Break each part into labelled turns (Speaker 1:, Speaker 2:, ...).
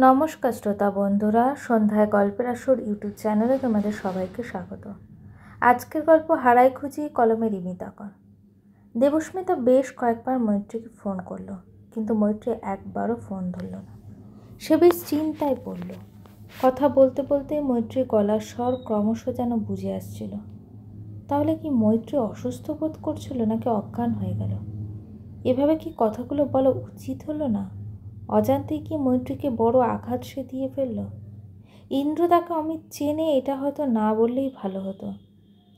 Speaker 1: নমস্কার শ্রোতা বন্ধুরা, সন্ধ্যায় গল্পের আসর ইউটিউব চ্যানেলে তোমাদের সবাইকে স্বাগত। আজকের গল্প হারাই খুঁজি কলমে রিমিতাকর। দেবস্মিতা বেশ কয়েকবার মৈত্রীকে ফোন করলো, কিন্তু মৈত্রী একবারও ফোন ধরল না। সে বেশ চিন্তায় পড়ল। কথা বলতে বলতে মৈত্রীর গলার স্বর ক্রমশ যেন বুঝে আসছিল। তাহলে কি মৈত্রী অসুস্থ বোধ করছিল নাকি অজ্ঞান হয়ে গেল? এভাবে কি কথাগুলো বলা উচিত হলো না? অজান্তেই কি মৈত্রীকে বড় আঘাত সে দিয়ে ফেলল? ইন্দ্র তাকে অমিত চেনে, এটা হয়তো না বললেই ভালো হতো।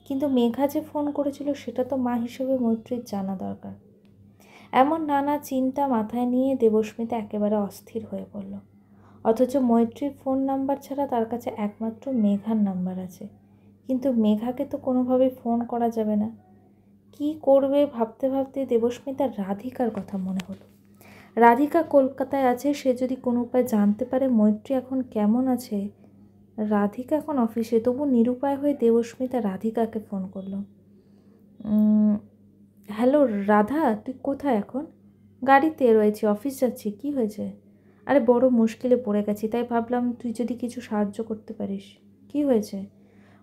Speaker 1: কিন্তু মেঘা যে ফোন করেছিল সেটা তো মা হিসেবে মৈত্রীর জানা দরকার। এমন নানা চিন্তা মাথায় নিয়ে দেবস্মিতা একেবারে অস্থির হয়ে পড়ল। অথচ মৈত্রীর ফোন নাম্বার ছাড়া তার কাছে একমাত্র মেঘার নাম্বার আছে। কিন্তু মেঘাকে তো কোনোভাবেই ফোন করা যাবে না। কি করবে ভাবতে ভাবতে দেবস্মিতার রাধিকার কথা মনে হলো। রাধিকা কলকাতায় আছে, সে যদি কোনো উপায় জানতে পারে মৈত্রী এখন কেমন আছে। রাধিকা এখন অফিসে, তবু নিরুপায় হয়ে দেবস্মিতা রাধিকাকে ফোন করলো। হ্যালো রাধা, তুই কোথায় এখন? গাড়িতে রয়েছি, অফিস যাচ্ছি। কি হয়েছে? আরে বড় মুশকিলে পড়ে গেছি, তাই ভাবলাম তুই যদি কিছু সাহায্য করতে পারিস। কি হয়েছে?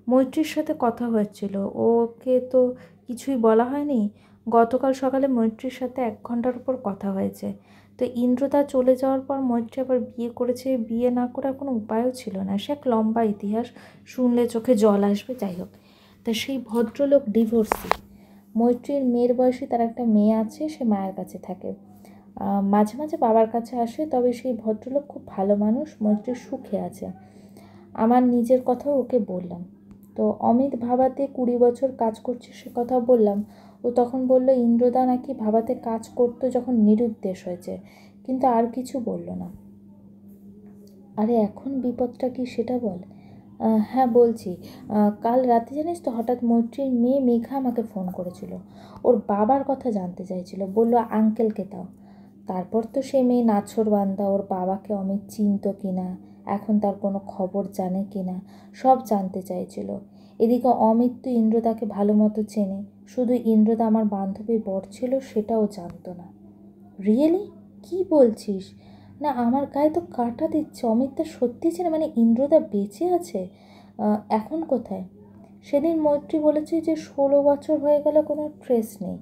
Speaker 1: মৈত্রীর সাথে কথা হয়েছিল, ওকে তো কিছুই বলা হয়নি। গতকাল সকালে মৈত্রীর সাথে 1 ঘন্টার উপর কথা হয়েছে। তো ইন্দ্রদা চলে যাওয়ার পর মৈত্রী আবার বিয়ে করেছে। বিয়ে না করার কোনো উপায়ও ছিল না। সে এক লম্বা ইতিহাস, শুনলে চোখে জল আসবে। যাই হোক, তা সেই ভদ্রলোক ডিভোর্সি। মৈত্রীর মেয়ের বয়সী তার একটা মেয়ে আছে, সে মায়ের কাছে থাকে। মাঝে মাঝে বাবার কাছে আসে। তবে সেই ভদ্রলোক খুব ভালো মানুষ, মৈত্রীর সুখে আছে। আমার নিজের কথাও ওকে বললাম। তো অমিত ভাবাতে 20 বছর কাজ করছে সে কথা বললাম। ও তখন বলল ইন্দ্রদা নাকি ভাবাতে কাজ করতো যখন নিরুদ্দেশ হয়েছে, কিন্তু আর কিছু বলল না। আরে এখন বিপদটা কি সেটা বল। হ্যাঁ বলছি, কাল রাতে জানিস তো হঠাৎ মৈত্রীর মেয়ে মেঘা আমাকে ফোন করেছিল। ওর বাবার কথা জানতে চাইছিল, বলল আঙ্কেলকে দাও। তারপর তো সে মেয়ে নাছোড়বান্দা, ওর বাবাকে অমিত চিনত কিনা, এখন তার কোনো খবর জানে কিনা, সব জানতে চাইছিল। এদিকে অমিত তো ইন্দ্রদাকে ভালো মতো চেনে, শুধু ইন্দ্রদা আমার বান্ধবীর বর ছিল সেটাও জানতো না। রিয়েলি? কি বলছিস? না, আমার গায়ে তো কাঁটা দিচ্ছে। অমিতটা সত্যি চেনে, মানে ইন্দ্রদা বেঁচে আছে? এখন কোথায়? সেদিন মৈত্রী বলেছে যে 16 বছর হয়ে গেল, কোনো ট্রেস নেই।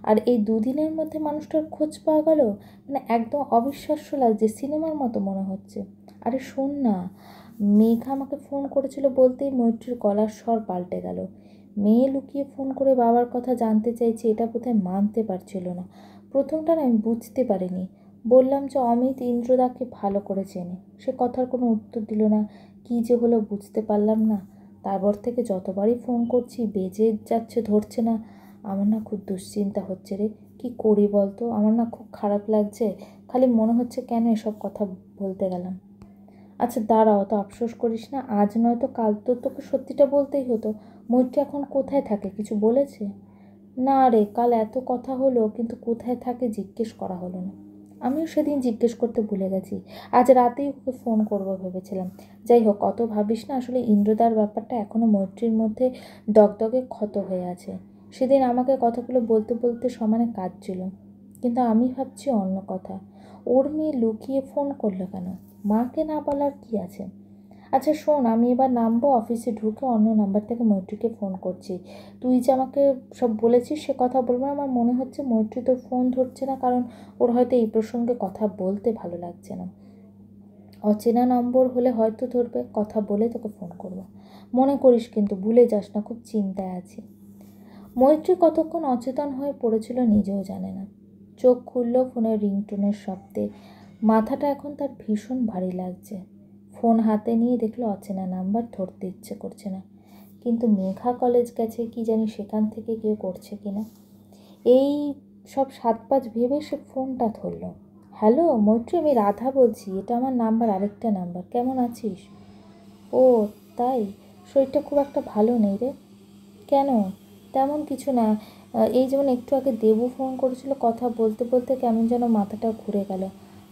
Speaker 1: আর এই 2 দিনের মধ্যে মানুষটার খোঁজ পাওয়া গেল, মানে একদম অবিশ্বাস্য লাগছে, সিনেমার মতো মনে হচ্ছে। আরে শোন না, মেঘা আমাকে ফোন করেছিল বলতেই মৈত্রীর গলার স্বর পাল্টে গেল। মেয়ে লুকিয়ে ফোন করে বাবার কথা জানতে চাইছে, এটা বোধহয় মানতে পারছিল না। প্রথমটা না আমি বুঝতে পারিনি। বললাম যে অমিত ইন্দ্রদাকে ভালো করে চেনে। সে কথার কোনো উত্তর দিল না। কী যে হলো বুঝতে পারলাম না। তারপর থেকে যতবারই ফোন করছি বেজে যাচ্ছে, ধরছে না। আমার না খুব দুশ্চিন্তা হচ্ছে রে। কি করি বলতো? আমার না খুব খারাপ লাগছে। খালি মনে হচ্ছে কেন এসব কথা বলতে গেলাম। আচ্ছা দাঁড়া, অত আফসোস করিস না। আজ নয়তো কাল তো তোকে সত্যিটা বলতেই হতো। মৈত্রী এখন কোথায় থাকে কিছু বলেছে? না রে, কাল এত কথা হলো কিন্তু কোথায় থাকে জিজ্ঞেস করা হলো না। আমিও সেদিন জিজ্ঞেস করতে ভুলে গেছি। আজ রাতেই ওকে ফোন করবো ভেবেছিলাম। যাই হোক, অত ভাবিস না। আসলে ইন্দ্রদার ব্যাপারটা এখনও মৈত্রীর মধ্যে দগদগে ক্ষত হয়ে আছে। সেদিন আমাকে কথাগুলো বলতে বলতে সমানে কাঁদছিল। কিন্তু আমি ভাবছি অন্য কথা। ওর মেয়ে লুকিয়ে ফোন করলো কেন? মাকে না বলার কি আছে? আচ্ছা শোন, আমি এবার নামবো, অফিসে ঢুকে অন্য নাম্বার থেকে মৈত্রীকে ফোন করছি। তুই যে আমাকে সব বলেছিস সে কথা বলবো না। আমার মনে হচ্ছে মৈত্রী তোর ফোন ধরছে না, কারণ ওর হয়তো এই প্রসঙ্গে কথা বলতে ভালো লাগছে না। অচেনা নম্বর হলে হয়তো ধরবে। কথা বলে তোকে ফোন করবো। মনে করিস কিন্তু, ভুলে যাস না, খুব চিন্তায় আছি। মৈত্রী কতক্ষণ অচেতন হয়ে পড়েছিল নিজেও জানে না। চোখ খুলল ফোনের রিংটোনের শব্দে। মাথাটা এখন তার ভীষণ ভারী লাগছে। ফোন হাতে নিয়ে দেখলো অচেনা নাম্বার, ধরতে ইচ্ছে করছে না। কিন্তু মেঘা কলেজ গেছে, কি জানি সেখান থেকে কেউ করছে কিনা। এই সব 7-5 ভেবে সে ফোনটা ধরল। হ্যালো মৈত্রী, আমি রাধা বলছি। এটা আমার নাম্বার, আরেকটা নাম্বার। কেমন আছিস? ও তাই, শরীরটা খুব একটা ভালো নেই রে। কেন? তেমন কিছু না। এই যেমন একটু আগে দেবু ফোন করেছিল, কথা বলতে বলতে কেমন যেন মাথাটা ঘুরে গেল।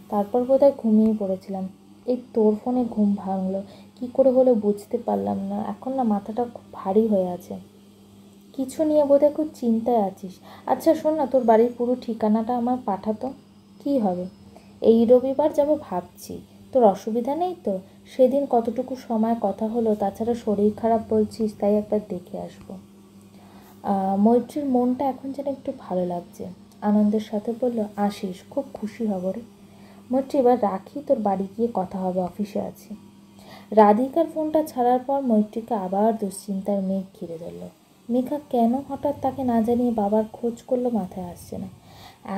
Speaker 1: তারপর বোধহয় ঘুমিয়ে পড়েছিলাম। এই তোর ফোনে ঘুম ভাঙলো। কি করে হলো বুঝতে পারলাম না। এখন না মাথাটা খুব ভারী হয়ে আছে। কিছু নিয়ে বোধহয় খুব চিন্তায় আছিস। আচ্ছা শোন না, তোর বাড়ির পুরো ঠিকানাটা আমার পাঠাতো। কি হবে? এই রবিবার যাব ভাবছি। তোর অসুবিধা নেই তো? সেদিন কতটুকু সময় কথা হলো, তাছাড়া শরীর খারাপ বলছিস, তাই একবার দেখে আসবো। মৈত্রীর মনটা এখন যেন একটু ভালো লাগছে, আনন্দের সাথে বলল, আসিস, খুব খুশি হব রে। মৈত্রী, এবার রাখি, তোর বাড়ি গিয়ে কথা হবে, অফিসে আছি। রাধিকার ফোনটা ছাড়ার পর মৈত্রীকে আবার দুশ্চিন্তার মেঘ ঘিরে ধরল। মেঘা কেন হঠাৎ তাকে না জানিয়ে বাবার খোঁজ করলো মাথায় আসছে না।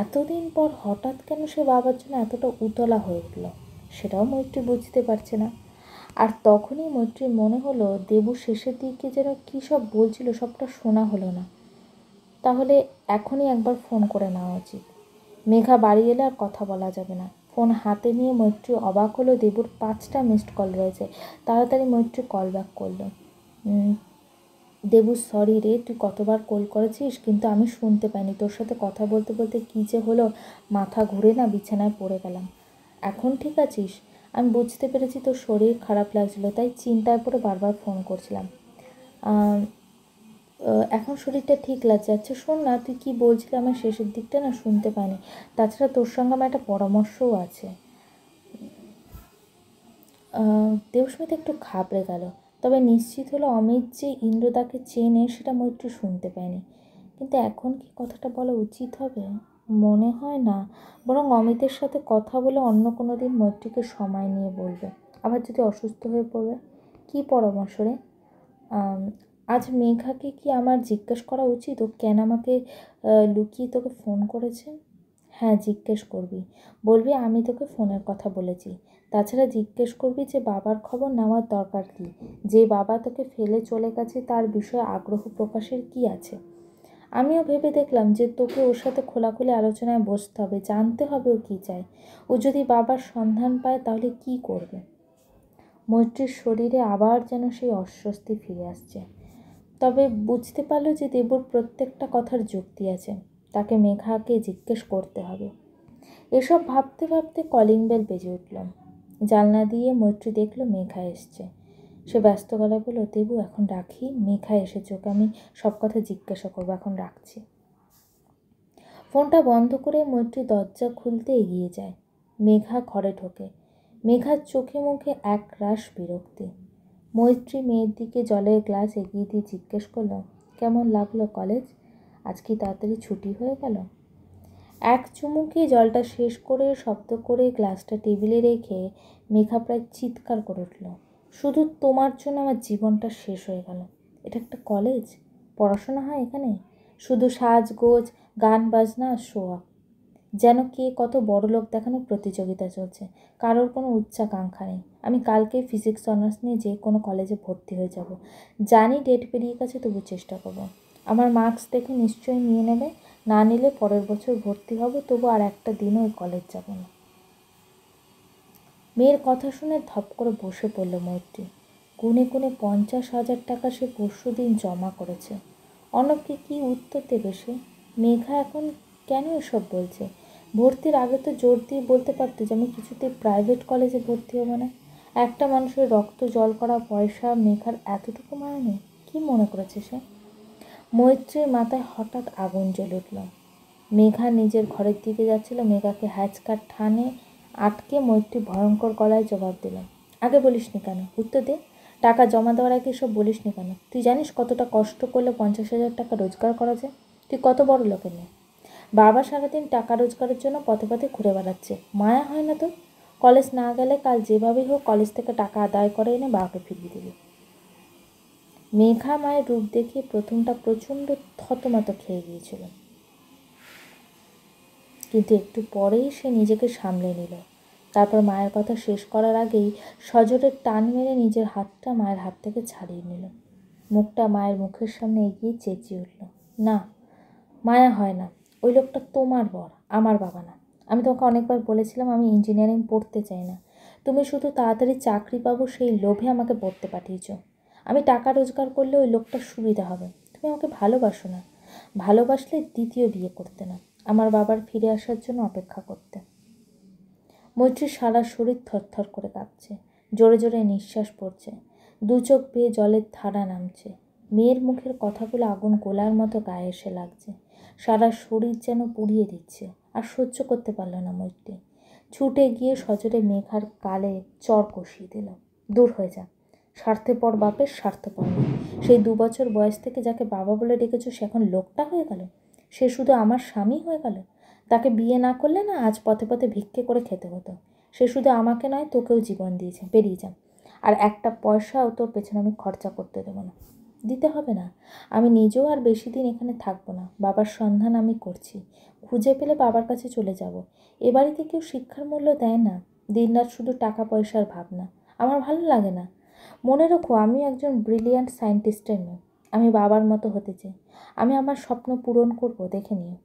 Speaker 1: এতদিন পর হঠাৎ কেন সে বাবার জন্য এতটা উতলা হয়ে উঠল, সেটাও মৈত্রী বুঝতে পারছে না। আর তখনই মৈত্রীর মনে হলো দেবু শেষের দিকে যেন কী সব বলছিল, সবটা শোনা হলো না। তাহলে এখনই একবার ফোন করে নেওয়া উচিত। মেঘা বাড়ি এলে আর কথা বলা যাবে না। ফোন হাতে নিয়ে মৈত্রী অবাক হলো, দেবুর 5টা মিসড কল রয়েছে। তাড়াতাড়ি মৈত্রী কল ব্যাক করলো। দেবু, সরি রে, তুই কতবার কল করেছিস, কিন্তু আমি শুনতে পাইনি। তোর সাথে কথা বলতে বলতে কী যে হলো, মাথা ঘুরে না বিছানায় পড়ে গেলাম। এখন ঠিক আছিস? আমি বুঝতে পেরেছি তোর শরীর খারাপ লাগছিলো, তাই চিন্তায় পড়ে বারবার ফোন করছিলাম। এখন শরীরটা ঠিক লাগছে। আচ্ছা শোন না, তুই কী বলছিলি, আমার শেষের দিকটা না শুনতে পাইনি। তাছাড়া তোর সঙ্গে আমার একটা পরামর্শও আছে। দেবস্মিতা একটু ঘাবড়ে গেল, তবে নিশ্চিত হলো অমিত যে ইন্দ্রদাকে চেনে সেটা মৈত্রী শুনতে পায়নি। কিন্তু এখন কি কথাটা বলা উচিত হবে? মনে হয় না, বরং অমিতের সাথে কথা বলে অন্য কোনো দিন মৈত্রীকে সময় নিয়ে বলবে। আবার যদি অসুস্থ হয়ে পড়বে। কী পরামর্শ রে? আজ মেঘাকে কি আমার জিজ্ঞেস করা উচিত ও কেন আমাকে লুকিয়ে তোকে ফোন করেছে? হ্যাঁ, জিজ্ঞেস করবি। বলবি আমি তোকে ফোনের কথা বলেছি। তাছাড়া জিজ্ঞেস করবি যে বাবার খবর নেওয়ার দরকার কী, যে বাবা তোকে ফেলে চলে গেছে তার বিষয়ে আগ্রহ প্রকাশের কী আছে। আমিও ভেবে দেখলাম যে তোকে ওর সাথে খোলাখুলি আলোচনায় বসতে হবে, জানতে হবে ও কী চায়। ও যদি বাবার সন্ধান পায় তাহলে কী করবে? মৈত্রীর শরীরে আবার যেন সেই অস্বস্তি ফিরে আসছে। তবে বুঝতে পারল যে দেবুর প্রত্যেকটা কথার যুক্তি আছে, তাকে মেঘাকে জিজ্ঞেস করতে হবে। এসব ভাবতে ভাবতে কলিং বেল বেজে উঠল। জানলা দিয়ে মৈত্রী দেখল মেঘা এসছে। সে ব্যস্ত গলায় বলল, দেবু এখন রাখি, মেঘা এসেছে, ওকে আমি সব কথা জিজ্ঞাসা করবো, এখন রাখছি। ফোনটা বন্ধ করে মৈত্রী দরজা খুলতে এগিয়ে যায়। মেঘা ঘরে ঢোকে। মেঘার চোখে মুখে এক রাশ বিরক্তি। মৈত্রী মেয়ের দিকে জলের গ্লাস এগিয়ে দিয়ে জিজ্ঞেস করল, কেমন লাগলো কলেজ? আজ কি তাড়াতাড়ি ছুটি হয়ে গেল? এক চুমুকে জলটা শেষ করে শব্দ করে গ্লাসটা টেবিলে রেখে মেঘা প্রায় চিৎকার করে উঠল, শুধু তোমার জন্য আমার জীবনটা শেষ হয়ে গেল। এটা একটা কলেজ? পড়াশোনা হয় এখানে? শুধু সাজগোজ, গান বাজনা আর শো অফ। যেন কে কত বড় লোক দেখানোর প্রতিযোগিতা চলছে, কারোর কোনো উচ্চাকাঙ্ক্ষা নেই। আমি কালকে ফিজিক্স অনার্স নিয়ে যে কোনো কলেজে ভর্তি হয়ে যাব। জানি ডেট পেরিয়ে গেছে, তবু চেষ্টা করবো। আমার মার্কস দেখে নিশ্চয়ই নিয়ে নেবে, না নিলে পরের বছর ভর্তি হব, তবু আর একটা দিনও ওই কলেজ যাব না। মেয়ের কথা শুনে ধপ করে বসে পড়ল মৈত্রী। গুনে গুনে 50,000 টাকা সে পরশু দিন জমা করেছে। অর্ণবকে কী উত্তর দেবে সে? মেঘা এখন কেন এসব বলছে? ভর্তির আগে তো জোর দিয়ে বলতে পারতো যে আমি কিছুতেই প্রাইভেট কলেজে ভর্তি হবো না। একটা মানুষের রক্ত জল করা পয়সা মেঘার এতটুকু মানে নেই? কী মনে করেছে সে? মৈত্রীর মাথায় হঠাৎ আগুন জ্বলে উঠল। মেঘা নিজের ঘরের দিকে যাচ্ছিল। মেঘাকে হ্যাচকার ঠানে আটকে মৈত্রী ভয়ঙ্কর গলায় জবাব দিল, আগে বলিসনি কেন? উত্তর দে। টাকা জমা দেওয়ার আগে এসব বলিসনি কেন? তুই জানিস কতটা কষ্ট করলে 50,000 টাকা রোজগার করা যায়? তুই কত বড় লোকের মেয়ে। বাবা সারাদিন টাকা রোজগারের জন্য পথে পথে ঘুরে বেড়াচ্ছে, মায়া হয় না তোর? কলেজ না গেলে কাল যেভাবেই হোক কলেজ থেকে টাকা আদায় করে এনে বাবাকে ফিরিয়ে দিবি। মেঘা মায়ের রূপ দেখে প্রথমটা প্রচণ্ড থতমত খেয়ে গিয়েছিল, কিন্তু একটু পরেই সে নিজেকে সামলে নিল। তারপর মায়ের কথা শেষ করার আগেই সজোরে টান মেরে নিজের হাতটা মায়ের হাত থেকে ছাড়িয়ে নিল। মুখটা মায়ের মুখের সামনে এগিয়ে চেঁচিয়ে উঠল, না, মায়া হয় না। ওই লোকটা তোমার বর, আমার বাবা না। আমি তোমাকে অনেকবার বলেছিলাম আমি ইঞ্জিনিয়ারিং পড়তে চাই না। তুমি শুধু তাড়াতাড়ি চাকরি পাবো সেই লোভে আমাকে পড়তে পাঠিয়েছ। আমি টাকা রোজগার করলে ওই লোকটার সুবিধা হবে। তুমি আমাকে ভালোবাসো না। ভালোবাসলে দ্বিতীয় বিয়ে করতে না, আমার বাবার ফিরে আসার জন্য অপেক্ষা করতে। মৈত্রীর সারা শরীর থরথর করে কাঁপছে, জোরে জোরে নিঃশ্বাস পড়ছে, দু চোখ বেয়ে জলের ধারা নামছে। মেয়ের মুখের কথাগুলো আগুন গোলার মতো গায়ে এসে লাগছে, সারা শরীর যেন পুড়িয়ে দিচ্ছে। আর সহ্য করতে পারল না মৈত্রী। ছুটে গিয়ে সজোরে মেঘার গালে চর কষিয়ে দিল। দূর হয়ে যা, স্বার্থপর বাপের স্বার্থপর মেয়ে। সেই 2 বছর বয়স থেকে যাকে বাবা বলে ডেকেছো সে এখন লোকটা হয়ে গেল, সে শুধু আমার স্বামী হয়ে গেল। তাকে বিয়ে না করলে না আজ পথে পথে ভিক্ষে করে খেতে হতো। সে শুধু আমাকে নয় তোকেও জীবন দিয়েছে, বেরিয়ে যা। আর একটা পয়সাও তোর পেছনে আমি খরচা করতে দেবো না। দিতে হবে না, আমি নিজেও আর বেশি দিন এখানে থাকবো না। বাবার সন্ধান আমি করছি, খুঁজে পেলে বাবার কাছে চলে যাব। এ বাড়িতে কেউ শিক্ষার মূল্য দেয় না, দিনরাত শুধু টাকা পয়সার ভাবনা। আমার ভালো লাগে না। মনে রেখো, আমি একজন ব্রিলিয়ান্ট সায়েন্টিস্টের মেয়ে। আমি বাবার মতো হতে চাই। আমি আমার স্বপ্ন পূরণ করব, দেখে নিও।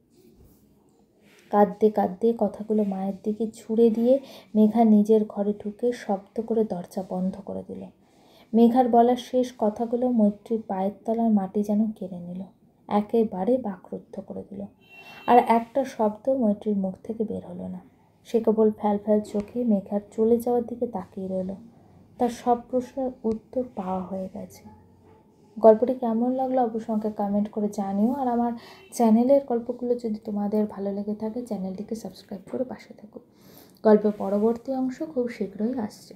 Speaker 1: কাঁদতে কাঁদতে কথাগুলো মায়ের দিকে ছুঁড়ে দিয়ে মেঘা নিজের ঘরে ঢুকে শব্দ করে দরজা বন্ধ করে দিল। মেঘার বলা শেষ কথাগুলো মৈত্রীর পায়ের তলার মাটি যেন কেড়ে নিল, একেবারে বাকরুদ্ধ করে দিল। আর একটা শব্দ মৈত্রীর মুখ থেকে বের হলো না। সে কেবল ফ্যাল ফ্যাল চোখে মেঘার চলে যাওয়ার দিকে তাকিয়ে রইল। তার সব প্রশ্নের উত্তর পাওয়া হয়ে গেছে। গল্পটি কেমন লাগলো অবশ্যই আমাকে কমেন্ট করে জানিও। আর আমার চ্যানেলের গল্পগুলো যদি তোমাদের ভালো লেগে থাকে চ্যানেলটিকে সাবস্ক্রাইব করে পাশে থাকো। গল্পের পরবর্তী অংশ খুব শীঘ্রই আসছে।